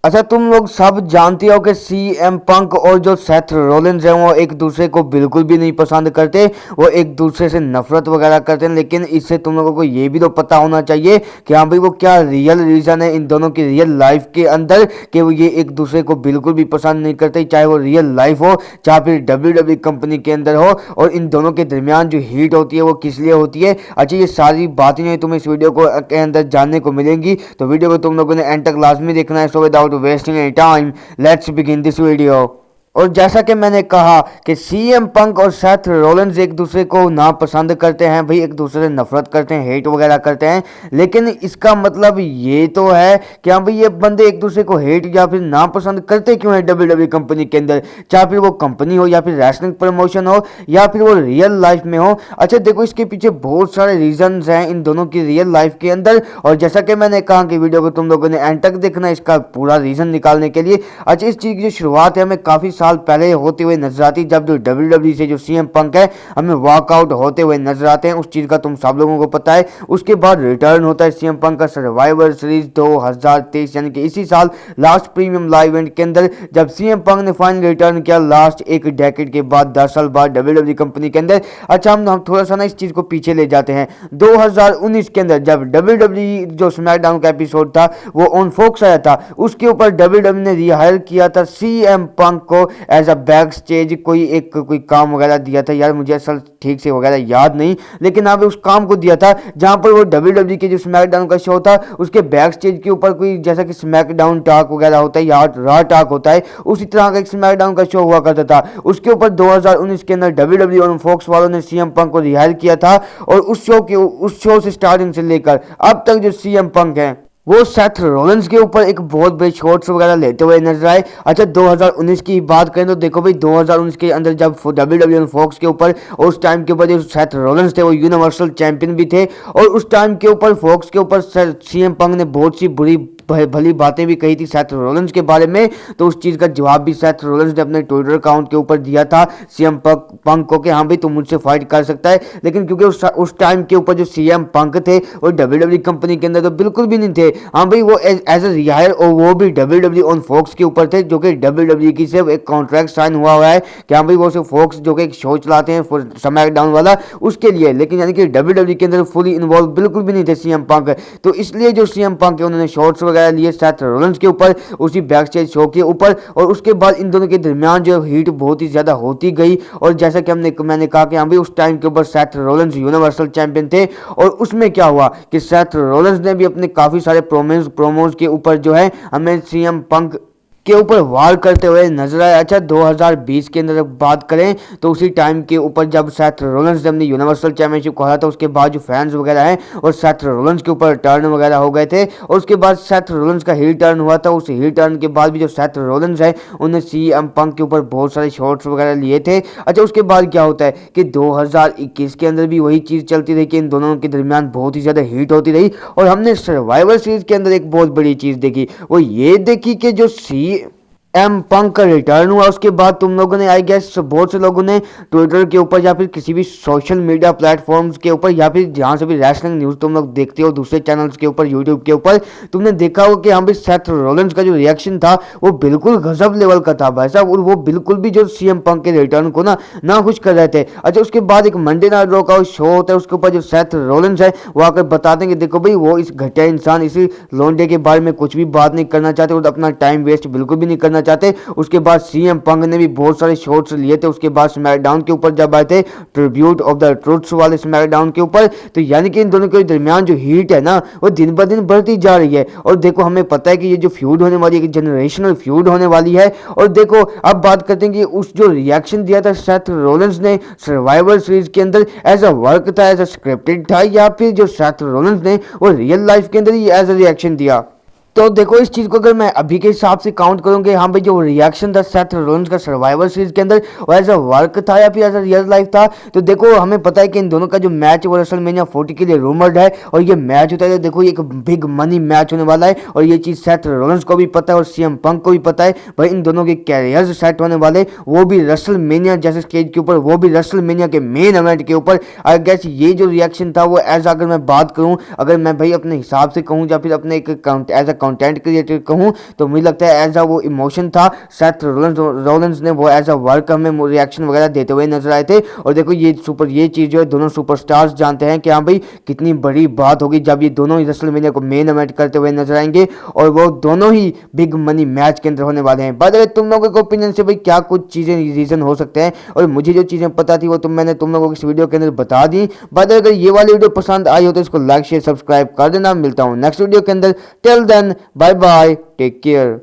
अच्छा, तुम लोग सब जानते हो कि सीएम पंक और जो सेथ रोलिंस हैं वो एक दूसरे को बिल्कुल भी नहीं पसंद करते। वो एक दूसरे से नफरत वगैरह करते हैं। लेकिन इससे तुम लोगों को ये भी तो पता होना चाहिए कि हाँ भाई वो क्या रियल रीज़न है इन दोनों की रियल लाइफ के अंदर कि वो ये एक दूसरे को बिल्कुल भी पसंद नहीं करते, चाहे वो रियल लाइफ हो चाहे फिर डब्ल्यू कंपनी के अंदर हो। और इन दोनों के दरमियान जो हीट होती है वो किस लिए होती है। अच्छा, ये सारी बातें जो तुम्हें इस वीडियो को के अंदर जानने को मिलेंगी, तो वीडियो को तुम लोगों ने एंड तक लाजमी देखना है। So without wasting any time, let's begin this video। और जैसा कि मैंने कहा कि सीएम पंक और सेथ रोलिंस एक दूसरे को नापसंद करते हैं भाई, एक दूसरे से नफरत करते हैं, हेट वगैरह करते हैं। लेकिन इसका मतलब ये तो है कि हाँ भाई ये बंदे एक दूसरे को हेट या फिर नापसंद करते क्यों है डब्ल्यूडब्ल्यू कंपनी के अंदर, चाहे फिर वो कंपनी हो या फिर रेसलिंग प्रमोशन हो या फिर वो रियल लाइफ में हो। अच्छा देखो, इसके पीछे बहुत सारे रीजंस हैं इन दोनों की रियल लाइफ के अंदर। और जैसा कि मैंने कहा कि वीडियो को तुम लोगों ने एंड तक देखना इसका पूरा रीजन निकालने के लिए। अच्छा, इस चीज़ की जो शुरुआत है हमें काफ़ी साल पहले होते हुए नजर आती, जब जो डब्ल्यूडब्ल्यू से जो सीएम पंक है हमें वॉकआउट होते हुए नजर आते हैं। उस चीज़ का तुम सब लोगों को पता है। उसके बाद रिटर्न होता है सीएम पंक का सर्वाइवर सीरीज 2023, यानी कि इसी साल लास्ट प्रीमियम लाइव इवेंट के अंदर, जब सीएम पंक ने फाइनल रिटर्न किया लास्ट एक डेकेड के बाद, 10 साल बाद डब्ल्यूडब्ल्यू कंपनी के अंदर। अच्छा, हम थोड़ा सा ना इस चीज़ को पीछे ले जाते हैं। 2019 के अंदर जब डब्ल्यूडब्ल्यू जो स्मैकडाउन का एपिसोड था वो ऑन फोक्स आया था, उसके ऊपर डब्ल्यूडब्ल्यू ने रिहायर किया था सीएम पंक को एज अ बैक स्टेज। कोई काम वगैरह दिया था यार, मुझे असल ठीक से वगैरह याद नहीं, लेकिन हाँ उस काम को दिया था जहां पर वो डब्ल्यूडब्ल्यू के जो स्मैकडाउन का शो था उसके बैक स्टेज के ऊपर कोई जैसा कि स्मैकडाउन टॉक वगैरह होता है या रॉ टॉक होता है, उसी तरह का एक स्मैकडाउन का शो हुआ करता था। उसके ऊपर 2019 के अंदर डब्ल्यूडब्ल्यू और फॉक्स वालों ने सीएम पंक को रिहायर किया था। और उस शो से स्टार्टिंग से लेकर अब तक जो सीएम पंक है वो सेथ रोलिंस के ऊपर एक बहुत बड़े शॉट्स वगैरह लेते हुए नजर आए। अच्छा, 2019 की बात करें तो देखो भाई 2019 के अंदर जब डब्ल्यूडब्ल्यू और फॉक्स के ऊपर और उस टाइम के ऊपर जो सेथ रोलिंस थे वो यूनिवर्सल चैंपियन भी थे। और उस टाइम के ऊपर फॉक्स के ऊपर सीएम पंक ने बहुत सी बुरी भली बातें भी कही थी सेथ रोलिंस के बारे में। तो उस चीज़ का जवाब भी सेथ रोलिंस ने अपने ट्विटर अकाउंट के ऊपर दिया था सीएम पंक को कि हाँ भाई तुम मुझसे फाइट कर सकता है। लेकिन क्योंकि उस टाइम के ऊपर जो सीएम पंक थे वो डब्ल्यूडब्ल्यू कंपनी के अंदर तो बिल्कुल भी नहीं थे। हाँ भाई वो एज ए रिहायर और वो भी डब्ल्यूडब्ल्यू ऑन फॉक्स के ऊपर थे, जो कि डब्ल्यूडब्ल्यू की सिर्फ एक कॉन्ट्रैक्ट साइन हुआ है कि हाँ भाई वो सिर्फ फॉक्स जो कि एक शो चलाते हैं स्मैकडाउन वाला उसके लिए। लेकिन यानी कि डब्ल्यूडब्ल्यू के अंदर फुली इन्वॉल्व बिल्कुल भी नहीं थे सीएम पंक। तो इसलिए जो सीएम पंक है उन्होंने शॉट्स वगैरह लिए सेथ रोलिंस के ऊपर उसी बैक स्टेज शो के ऊपर। और उसके बाद इन दोनों के दरमियान जो हीट बहुत ही ज्यादा होती गई। और जैसा कि मैंने कहा कि हाँ भाई उस टाइम के ऊपर सेथ रोलिंस यूनिवर्सल चैंपियन थे। और उसमें क्या हुआ कि सेथ रोलिंस ने भी अपने काफी सारे प्रोमोज के ऊपर जो है हमें सीएम पंक के ऊपर वार करते हुए नजर आया। अच्छा, 2020 के अंदर बात करें तो उसी टाइम के ऊपर जब सेथ रोलिंस ने अपनी यूनिवर्सल चैंपियनशिप को हारा था, उसके बाद जो फैंस वगैरह हैं और सेथ रोलिंस के ऊपर टर्न वगैरह हो गए थे। और उसके बाद सेथ रोलिंस का हील टर्न हुआ था। उस हील टर्न के बाद भी जो सेथ रोलिंस है उन्होंने सीएम पंक के ऊपर बहुत सारे शॉट्स वगैरह लिए थे। अच्छा, उसके बाद क्या होता है कि 2021 के अंदर भी वही चीज़ चलती रही कि इन दोनों के दरमियान बहुत ही ज़्यादा हीट होती रही। और हमने सर्वाइवर सीरीज के अंदर एक बहुत बड़ी चीज़ देखी, वो ये देखी कि जो एम पंक का रिटर्न हुआ। उसके बाद तुम लोगों ने आई गेस बहुत से लोगों ने ट्विटर के ऊपर या फिर किसी भी सोशल मीडिया प्लेटफॉर्म्स के ऊपर या फिर जहाँ से भी रेसलिंग न्यूज़ तुम लोग देखते हो दूसरे चैनल्स के ऊपर यूट्यूब के ऊपर, तुमने देखा हो कि हाँ भाई सेथ रोलिंस का जो रिएक्शन था वो बिल्कुल गजब लेवल का था भाई साहब। और वो बिल्कुल भी जो सीएम पंक के रिटर्न को ना खुश कर रहे थे। अच्छा, उसके बाद एक मंडे नाइट रॉ का शो होता है, उसके ऊपर जो सेथ रोलिंस है वो आकर बताते हैं कि देखो भाई वो इस घटिया इंसान इसी लोंडे के बारे में कुछ भी बात नहीं करना चाहते और अपना टाइम वेस्ट बिल्कुल भी नहीं करना चाहते। उसके बाद सीएम पंक ने भी बहुत सारे शॉट्स लिए थे। उसके बाद स्मैकडाउन के ऊपर जब आए थे ट्रिब्यूट ऑफ द ट्रुथ्स वाले स्मैकडाउन के ऊपर, तो यानी कि इन दोनों के दरमियान जो हीट है ना वो दिन ब दिन बढ़ती जा रही है। और देखो हमें पता है कि ये जो फ्यूड होने वाली है जनरेशनल फ्यूड होने वाली है। और देखो अब बात करते हैं कि उस जो रिएक्शन दिया था सेथ रोलिंस ने सर्वाइवर सीरीज के अंदर एज अ वर्क था, एज अ स्क्रिप्टेड था, या फिर जो सेथ रोलिंस ने वो रियल लाइफ के अंदर ही एज अ रिएक्शन दिया। तो देखो इस चीज़ को अगर मैं अभी के हिसाब से काउंट करूँगी, हाँ भाई जो रिएक्शन था सेथ रोलिंस का सर्वाइवर सीरीज के अंदर वो एज अ वर्क था या फिर एज अ रियल लाइफ था। तो देखो हमें पता है कि इन दोनों का जो मैच वो रेसलमेनिया 40 के लिए रूमर्ड है और ये मैच होता है। देखो ये एक बिग मनी मैच होने वाला है और ये चीज़ सेथ रोलिंस को भी पता है और सीएम पंक को भी पता है। भाई इन दोनों के कैरियर सेट होने वाले, वो भी रेसलमेनिया जैसे स्टेज के ऊपर, वो भी रेसलमेनिया के मेन इवेंट के ऊपर। आई गेस ये जो रिएक्शन था वो एज अगर मैं बात करूँ, अगर मैं भाई अपने हिसाब से कहूँ या फिर अपने एक एज अ कंटेंट क्रिएटर कहूँ तो मुझे लगता है एज अ वो इमोशन था, सेथ रोलिंस ने वो एज अ वर्क हमें रिएक्शन वगैरह देते हुए नजर आए थे। और देखो ये चीज़ जो है दोनों सुपरस्टार्स जानते हैं कि हाँ भाई कितनी बड़ी बात होगी जब ये दोनों ही रेसलमेनिया को मेन इवेंट करते हुए नजर आएंगे और वो दोनों ही बिग मनी मैच के अंदर होने वाले हैं। बाय द वे तुम लोगों के ओपिनियन से भाई क्या कुछ चीज़ें रीजन हो सकते हैं, और मुझे जो चीज़ें पता थी वो मैंने तुम लोगों को इस वीडियो के अंदर बता दी। बाय द वे अगर ये वाली वीडियो पसंद आई हो तो इसको लाइक शेयर सब्सक्राइब कर देना। मिलता हूँ नेक्स्ट वीडियो के अंदर। Till then bye bye, take care.